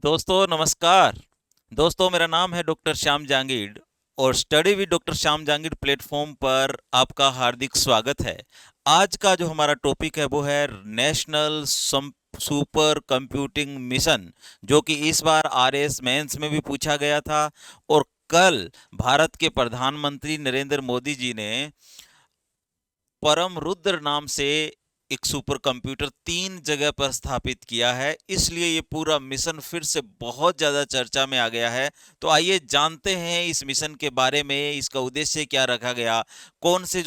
दोस्तों नमस्कार। दोस्तों मेरा नाम है डॉक्टर श्याम जहांगीर और study with doctor Shyam Jahangir platform पर आपका हार्दिक स्वागत है। आज का जो हमारा टॉपिक है वो है नेशनल सुपर कंप्यूटिंग मिशन, जो कि इस बार आरएस मेंस में भी पूछा गया था। और कल भारत के प्रधानमंत्री नरेंद्र मोदी जी ने परम रुद्र नाम से एक सुपर कंप्यूटर 3 जगह पर स्थापित किया है, इसलिए ये पूरा मिशन फिर से बहुत ज़्यादा चर्चा में आ गया है। तो आइए जानते हैं इस मिशन के बारे में, इसका उद्देश्य क्या रखा गया, कौन से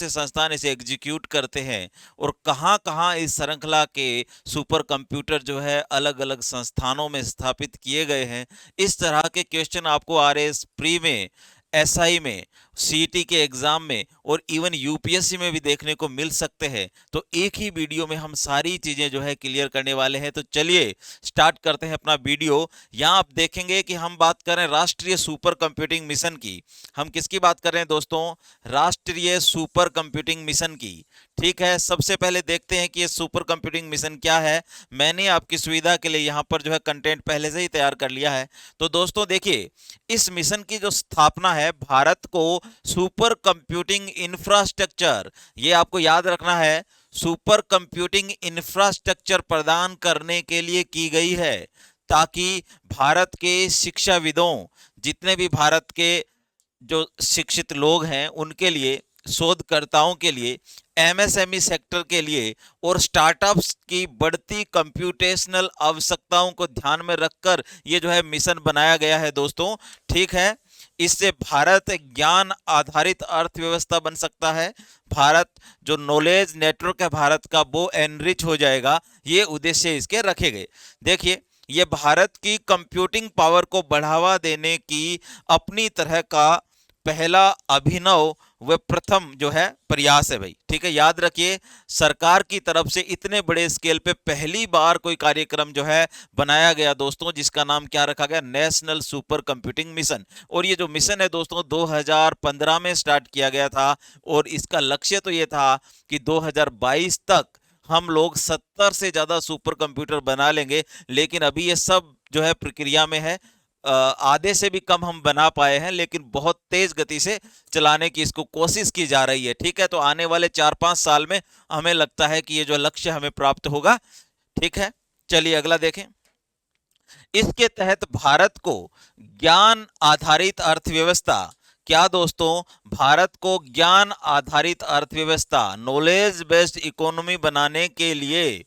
संस्थान इसे एग्जीक्यूट करते हैं और कहाँ कहाँ इस श्रृंखला के सुपर कंप्यूटर जो है अलग अलग संस्थानों में स्थापित किए गए हैं। इस तरह के क्वेश्चन आपको आरएस प्री में, एसआई में, सीईटी के एग्जाम में और इवन यूपीएससी में भी देखने को मिल सकते हैं। तो एक ही वीडियो में हम सारी चीजें जो है क्लियर करने वाले हैं। तो चलिए स्टार्ट करते हैं अपना वीडियो। यहाँ आप देखेंगे कि हम बात कर रहे हैं राष्ट्रीय सुपर कंप्यूटिंग मिशन की। हम किसकी बात कर रहे हैं दोस्तों? राष्ट्रीय सुपर कंप्यूटिंग मिशन की। ठीक है, सबसे पहले देखते हैं कि ये सुपर कंप्यूटिंग मिशन क्या है। मैंने आपकी सुविधा के लिए यहाँ पर जो है कंटेंट पहले से ही तैयार कर लिया है। तो दोस्तों देखिए, इस मिशन की जो स्थापना है, भारत को सुपर कंप्यूटिंग इंफ्रास्ट्रक्चर, ये आपको याद रखना है, सुपर कंप्यूटिंग इंफ्रास्ट्रक्चर प्रदान करने के लिए की गई है, ताकि भारत के शिक्षाविदों, जितने भी भारत के जो शिक्षित लोग हैं उनके लिए, शोधकर्ताओं के लिए, एमएसएमई सेक्टर के लिए और स्टार्टअप्स की बढ़ती कंप्यूटेशनल आवश्यकताओं को ध्यान में रखकर ये जो है मिशन बनाया गया है दोस्तों। ठीक है, इससे भारत एक ज्ञान आधारित अर्थव्यवस्था बन सकता है। भारत जो नॉलेज नेटवर्क है भारत का, वो एनरिच हो जाएगा। ये उद्देश्य इसके रखे गए। देखिए, ये भारत की कंप्यूटिंग पावर को बढ़ावा देने की अपनी तरह का पहला अभिनव व प्रथम जो है प्रयास है भाई। ठीक है, याद रखिए, सरकार की तरफ से इतने बड़े स्केल पे पहली बार कोई कार्यक्रम जो है बनाया गया दोस्तों, जिसका नाम क्या रखा गया? National super computing mission. और ये जो मिशन है दोस्तों 2015 में स्टार्ट किया गया था और इसका लक्ष्य तो ये था कि 2022 तक हम लोग 70 से ज्यादा सुपर कंप्यूटर बना लेंगे। लेकिन अभी ये सब जो है प्रक्रिया में है। आधे से भी कम हम बना पाए हैं, लेकिन बहुत तेज गति से चलाने की इसको कोशिश की जा रही है। ठीक है, तो आने वाले 4-5 साल में हमें लगता है कि ये जो लक्ष्य हमें प्राप्त होगा। ठीक है, चलिए अगला देखें। इसके तहत भारत को ज्ञान आधारित अर्थव्यवस्था, क्या दोस्तों? भारत को ज्ञान आधारित अर्थव्यवस्था, नॉलेज बेस्ड इकोनॉमी बनाने के लिए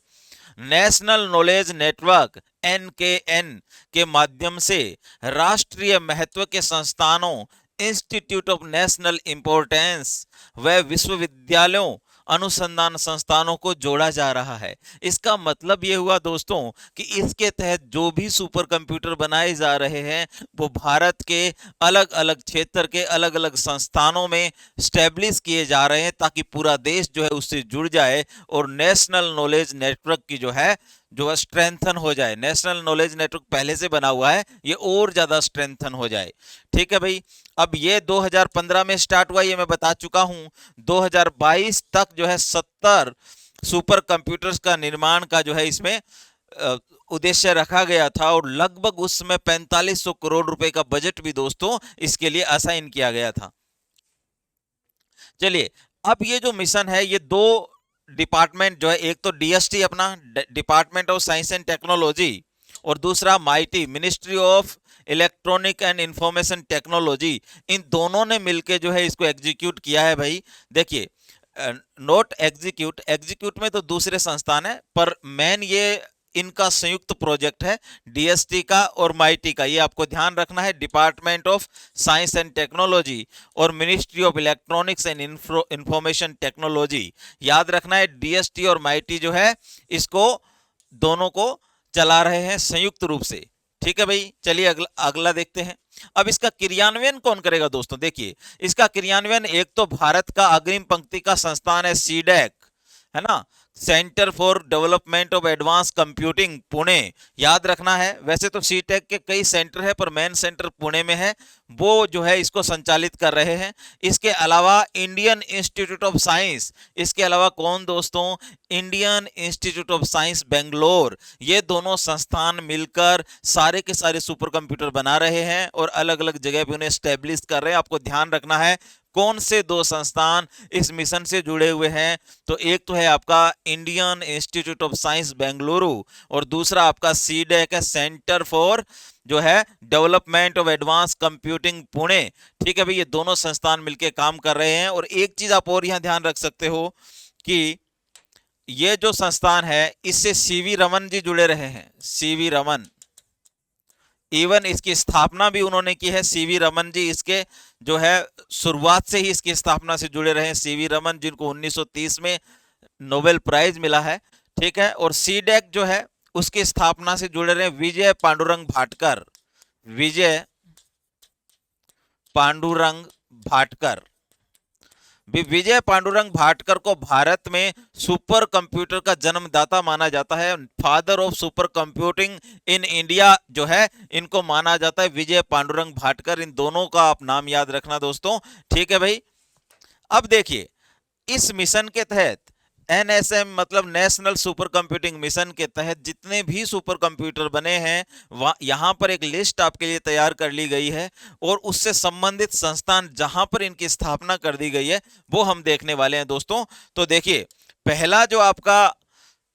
नेशनल नॉलेज नेटवर्क एनकेएन के माध्यम से राष्ट्रीय महत्व के संस्थानों, इंस्टीट्यूट ऑफ नेशनल इंपॉर्टेंस व विश्वविद्यालयों, अनुसंधान संस्थानों को जोड़ा जा रहा है। इसका मतलब ये हुआ दोस्तों कि इसके तहत जो भी सुपर कंप्यूटर बनाए जा रहे हैं वो भारत के अलग अलग क्षेत्र के अलग अलग संस्थानों में स्टैब्लिश किए जा रहे हैं, ताकि पूरा देश जो है उससे जुड़ जाए और नेशनल नॉलेज नेटवर्क की जो है स्ट्रेंथन हो जाए। नेशनल नॉलेज नेटवर्क पहले से बना हुआ है, ये और ज्यादा स्ट्रेंथन हो जाए। ठीक है भाई, अब ये 2015 में स्टार्ट हुआ, ये मैं बता चुका हूं। 2022 तक जो है 70 सुपर कंप्यूटर्स का निर्माण का जो है इसमें उद्देश्य रखा गया था और लगभग उस समय 4500 करोड़ रुपए का बजट भी दोस्तों इसके लिए असाइन किया गया था। चलिए, अब ये जो मिशन है, ये दो डिपार्टमेंट जो है, एक तो डीएसटी अपना department of science and technology और दूसरा MeitY ministry of electronic and information technology, इन दोनों ने मिलकर जो है इसको एग्जीक्यूट किया है भाई। देखिए, नोट एग्जीक्यूट, एग्जीक्यूट में तो दूसरे संस्थान है, पर मेन ये इनका संयुक्त प्रोजेक्ट है डीएसटी का और माइटी का। ये आपको ध्यान रखना है, department of science and technology और ministry of electronics and information technology. याद रखना है, डीएसटी और माइटी जो है इसको दोनों को चला रहे हैं संयुक्त रूप से। ठीक है भाई, चलिए अगला अगला देखते हैं। अब इसका क्रियान्वयन कौन करेगा दोस्तों? देखिए, इसका क्रियान्वयन एक तो भारत का अग्रिम पंक्ति का संस्थान है सीडैक, है ना, centre for development of advance computing Pune, याद रखना है। वैसे तो सीटेक के कई सेंटर है पर मेन सेंटर पुणे में है, वो जो है इसको संचालित कर रहे हैं। इसके अलावा इंडियन इंस्टीट्यूट ऑफ साइंस, इसके अलावा कौन दोस्तों, Indian institute of science Bangalore, ये दोनों संस्थान मिलकर सारे के सारे सुपर कंप्यूटर बना रहे हैं और अलग अलग जगह पे उन्हें स्टेब्लिश कर रहे हैं। आपको ध्यान रखना है कौन से दो संस्थान इस मिशन से जुड़े हुए हैं, तो एक तो है आपका Indian institute of science Bengaluru और दूसरा आपका सीडेक है, सेंटर फॉर जो है development of advance computing Pune. ठीक है भाई, ये दोनों संस्थान मिलकर काम कर रहे हैं। और एक चीज आप और यहां ध्यान रख सकते हो कि ये जो संस्थान है इससे सीवी रमन जी जुड़े रहे हैं, सीवी रमन, इवन इसकी स्थापना भी उन्होंने की है। सीवी रमन जी इसके जो है शुरुआत से ही इसकी स्थापना से जुड़े रहे हैं, सीवी रमन जिनको 1930 में नोबेल प्राइज मिला है। ठीक है, और सीडेक जो है उसकी स्थापना से जुड़े रहे विजय पांडुरंग भाटकर, विजय पांडुरंग भाटकर। विजय पांडुरंग भाटकर को भारत में सुपर कंप्यूटर का जन्मदाता माना जाता है, father of super computing in India जो है इनको माना जाता है विजय पांडुरंग भाटकर। इन दोनों का आप नाम याद रखना दोस्तों। ठीक है भाई, अब देखिए इस मिशन के तहत एनएसएम मतलब नेशनल सुपर कंप्यूटिंग मिशन के तहत जितने भी सुपर कंप्यूटर बने हैं यहां पर एक लिस्ट आपके लिए तैयार कर ली गई है और उससे संबंधित संस्थान जहां पर इनकी स्थापना कर दी गई है वो हम देखने वाले हैं दोस्तों। तो देखिए पहला जो आपका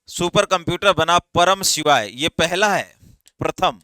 सुपर कंप्यूटर बना परम शिवाय, ये पहला है, प्रथम।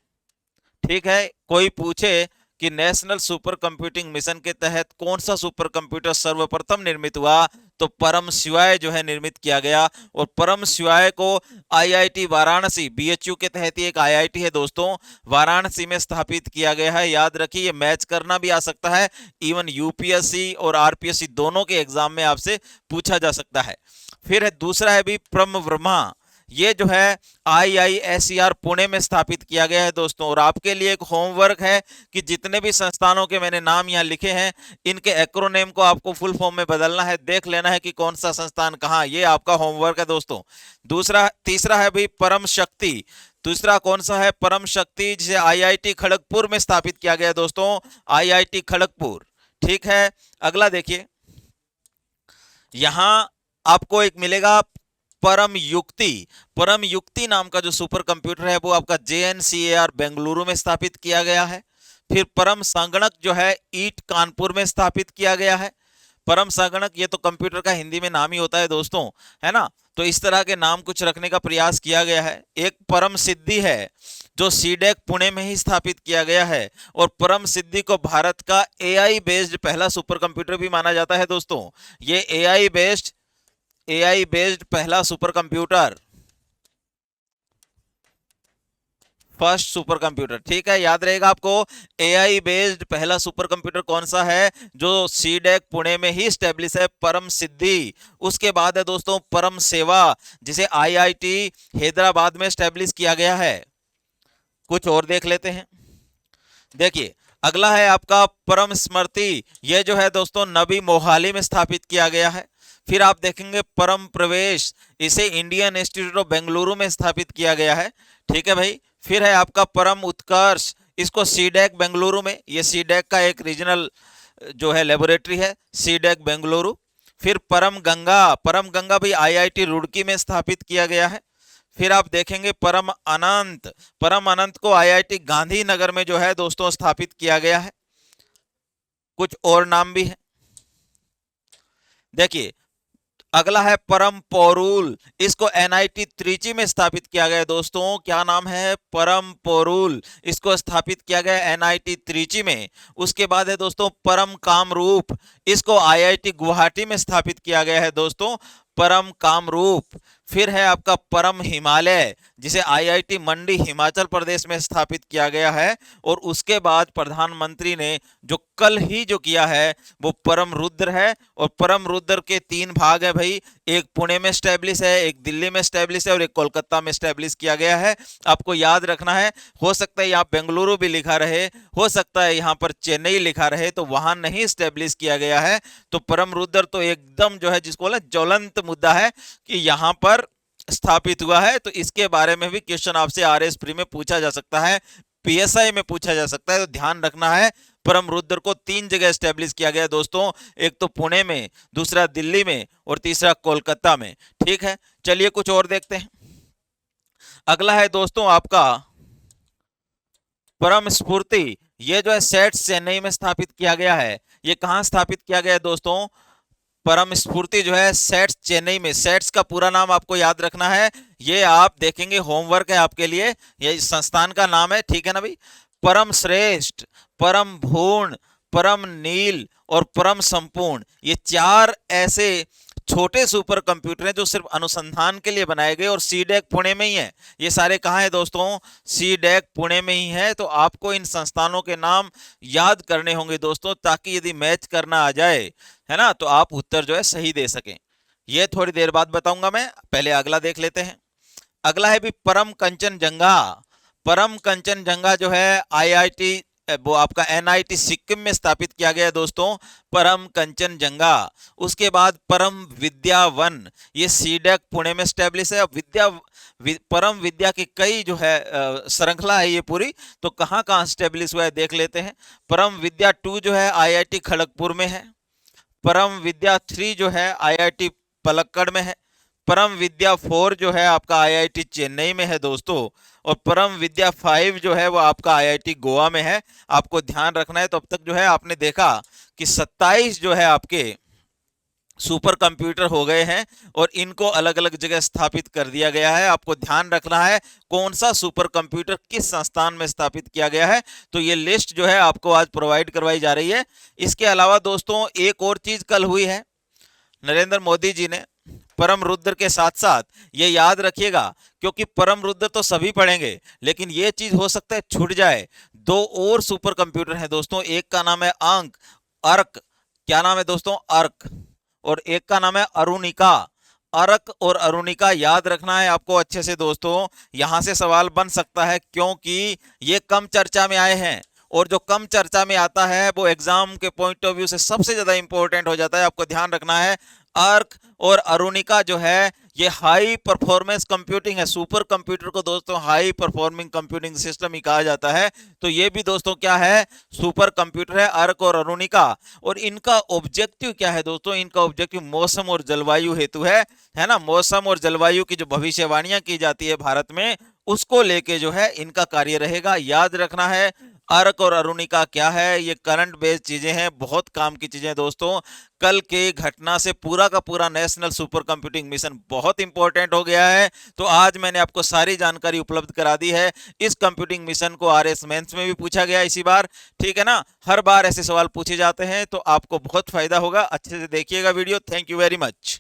ठीक है, कोई पूछे कि नेशनल सुपर कंप्यूटिंग मिशन के तहत कौन सा सुपर कंप्यूटर सर्वप्रथम निर्मित हुआ, तो परम शिवाय जो है निर्मित किया गया। और परम शिवाय को आईआईटी वाराणसी, बीएचयू के तहत एक आईआईटी है दोस्तों, वाराणसी में स्थापित किया गया है। याद रखिए ये मैच करना भी आ सकता है, इवन यूपीएससी और आरपीएससी दोनों के एग्जाम में आपसे पूछा जा सकता है। फिर है दूसरा है भी परम ब्रह्मा, ये जो है आईआईएसईआर पुणे में स्थापित किया गया है दोस्तों। और आपके लिए एक होमवर्क है कि जितने भी संस्थानों के मैंने नाम यहाँ लिखे हैं इनके एक्रोनेम को आपको फुल फॉर्म में बदलना है, देख लेना है कि कौन सा संस्थान कहाँ, ये आपका होमवर्क है दोस्तों। तीसरा है भाई परम शक्ति, दूसरा कौन सा है, परम शक्ति, जिसे आईआईटी खड़गपुर में स्थापित किया गया दोस्तों, आईआईटी खड़गपुर। ठीक है, अगला देखिए यहां आपको एक मिलेगा परम युक्ति। परम युक्ति नाम का जो सुपर कंप्यूटर है वो आपका जेएनसीएआर बेंगलुरु में स्थापित किया गया है। फिर परम संगणक जो है ईट कानपुर में स्थापित किया गया है। परम संगणक ये तो कंप्यूटर का हिंदी में नाम ही होता है दोस्तों, है ना, तो इस तरह के नाम कुछ रखने का प्रयास किया गया है। एक परम सिद्धि है जो सीडेक पुणे में ही स्थापित किया गया है और परम सिद्धि को भारत का एआई बेस्ड पहला सुपर कंप्यूटर भी माना जाता है दोस्तों। ये एआई बेस्ड पहला super computer, first super computer. ठीक है, याद रहेगा आपको एआई बेस्ड पहला सुपर कंप्यूटर कौन सा है, जो सीडेक पुणे में ही स्टैब्लिश है, परम सिद्धि। उसके बाद है दोस्तों परम सेवा, जिसे आईआईटी हैदराबाद में स्टैब्लिश किया गया है। कुछ और देख लेते हैं, देखिए अगला है आपका परम स्मृति, यह जो है दोस्तों नवी मोहाली में स्थापित किया गया है। फिर आप देखेंगे परम प्रवेश, इसे इंडियन इंस्टीट्यूट ऑफ बेंगलुरु में स्थापित किया गया है। ठीक है भाई, फिर है आपका परम उत्कर्ष, इसको सीडेक बेंगलुरु में, ये सीडेक का एक रीजनल जो है लेबोरेटरी है, सीडेक बेंगलुरु। फिर परम गंगा भी आईआईटी रुड़की में स्थापित किया गया है। फिर आप देखेंगे परम अनंत को आईआईटी गांधीनगर में जो है दोस्तों स्थापित किया गया है। कुछ और नाम भी है, देखिए अगला है परम पोरूल, इसको एनआईटी त्रिची में स्थापित किया गया है दोस्तों। क्या नाम है, परम पोरूल, इसको स्थापित किया गया एनआईटी त्रिची में। उसके बाद है दोस्तों परम कामरूप, इसको आईआईटी गुवाहाटी में स्थापित किया गया है दोस्तों, परम कामरूप। फिर है आपका परम हिमालय, जिसे आईआईटी मंडी हिमाचल प्रदेश में स्थापित किया गया है। और उसके बाद प्रधानमंत्री ने जो कल ही जो किया है वो परम रुद्र है। और परम रुद्र के 3 भाग है भाई, एक पुणे में स्टैब्लिश है, एक दिल्ली में स्टैब्लिश है और एक कोलकाता में स्टैब्लिश किया गया है। आपको याद रखना है, हो सकता है यहाँ बेंगलुरु भी लिखा रहे, हो सकता है यहाँ पर चेन्नई लिखा रहे, तो वहां नहीं स्टैब्लिश किया गया है। तो परम रुद्र तो एकदम जो है जिसको बोले ज्वलंत मुद्दा है कि यहाँ पर स्थापित हुआ है, तो इसके बारे में भी क्वेश्चन आपसे आरएस प्री में पूछा जा सकता है, पीएसआई में पूछा जा सकता है। तो ध्यान रखना है, परम रुद्र को 3 जगह स्टेब्लिश किया गया दोस्तों, एक तो पुणे में, दूसरा दिल्ली में और तीसरा कोलकाता में। ठीक है, चलिए कुछ और देखते हैं। अगला है दोस्तों आपका परम स्फूर्ति। ये जो है सेट्स चेन्नई में स्थापित किया गया है। ये कहाँ स्थापित किया गया है दोस्तों? परम स्फूर्ति जो है सेट्स चेन्नई में। सेट्स का पूरा नाम आपको याद रखना है, ये आप देखेंगे, होमवर्क है आपके लिए। ये इस संस्थान का नाम है, ठीक है ना भाई? परम श्रेष्ठ, परम भूर्ण, परम नील और परम संपूर्ण, ये 4 ऐसे छोटे सुपर कंप्यूटर हैं जो सिर्फ अनुसंधान के लिए बनाए गए, और सीडेक पुणे में ही है। ये सारे कहाँ हैं दोस्तों? सीडेक पुणे में ही है। तो आपको इन संस्थानों के नाम याद करने होंगे दोस्तों, ताकि यदि मैच करना आ जाए, है ना, तो आप उत्तर जो है सही दे सकें। ये थोड़ी देर बाद बताऊंगा मैं, पहले अगला देख लेते हैं। अगला है भी परम कंचनजंगा। परम कंचनजंगा जो है आईआईटी, वो आपका एनआईटी सिक्किम में स्थापित किया गया है दोस्तों, परम कंचनजंगा। उसके बाद परम विद्या वन, ये सीडेक पुणे में स्टैब्लिश है। अब परम विद्या की कई जो है श्रृंखला है ये पूरी, तो कहाँ कहाँ स्टैब्लिश हुआ है देख लेते हैं। परम विद्या 2 जो है आईआईटी खड़गपुर में है। परम विद्या 3 जो है आईआईटी पलक्कड़ में है। परम विद्या 4 जो है आपका आईआईटी चेन्नई में है दोस्तों, और परम विद्या 5 जो है वो आपका आईआईटी गोवा में है। आपको ध्यान रखना है। तो अब तक जो है आपने देखा कि 27 जो है आपके सुपर कंप्यूटर हो गए हैं, और इनको अलग अलग जगह स्थापित कर दिया गया है। आपको ध्यान रखना है कौन सा सुपर कंप्यूटर किस संस्थान में स्थापित किया गया है। तो ये लिस्ट जो है आपको आज प्रोवाइड करवाई जा रही है। इसके अलावा दोस्तों एक और चीज कल हुई है, नरेंद्र मोदी जी ने परम रुद्र के साथ साथ, ये याद रखिएगा, क्योंकि परम रुद्र तो सभी पढ़ेंगे, लेकिन ये चीज हो सकता है छूट जाए। 2 और सुपर कंप्यूटर हैं दोस्तों, एक का नाम है अर्क। क्या नाम है दोस्तों? अर्क। और एक का नाम है अरुणिका। अर्क और अरुणिका याद रखना है आपको अच्छे से दोस्तों। यहां से सवाल बन सकता है, क्योंकि ये कम चर्चा में आए हैं, और जो कम चर्चा में आता है वो एग्जाम के पॉइंट ऑफ व्यू से सबसे ज्यादा इंपॉर्टेंट हो जाता है। आपको ध्यान रखना है, अर्क और अरुणिका जो है ये हाई परफॉर्मेंस कंप्यूटिंग है। सुपर कंप्यूटर को दोस्तों हाई परफॉर्मिंग कंप्यूटिंग सिस्टम ही कहा जाता है। तो ये भी दोस्तों क्या है? सुपर कंप्यूटर है, अर्क और अरुणिका। और इनका ऑब्जेक्टिव क्या है दोस्तों? इनका ऑब्जेक्टिव मौसम और जलवायु हेतु है ना। मौसम और जलवायु की जो भविष्यवाणियां की जाती है भारत में, उसको लेके जो है इनका कार्य रहेगा। याद रखना है अर्क और अरुणिका क्या है, ये करंट बेस्ड चीजें हैं, बहुत काम की चीजें दोस्तों। कल के घटना से पूरा का पूरा नेशनल सुपर कंप्यूटिंग मिशन बहुत इंपॉर्टेंट हो गया है। तो आज मैंने आपको सारी जानकारी उपलब्ध करा दी है। इस कंप्यूटिंग मिशन को आरएस मेंस में भी पूछा गया इसी बार, ठीक है ना। हर बार ऐसे सवाल पूछे जाते हैं, तो आपको बहुत फायदा होगा। अच्छे से देखिएगा video. Thank you very much.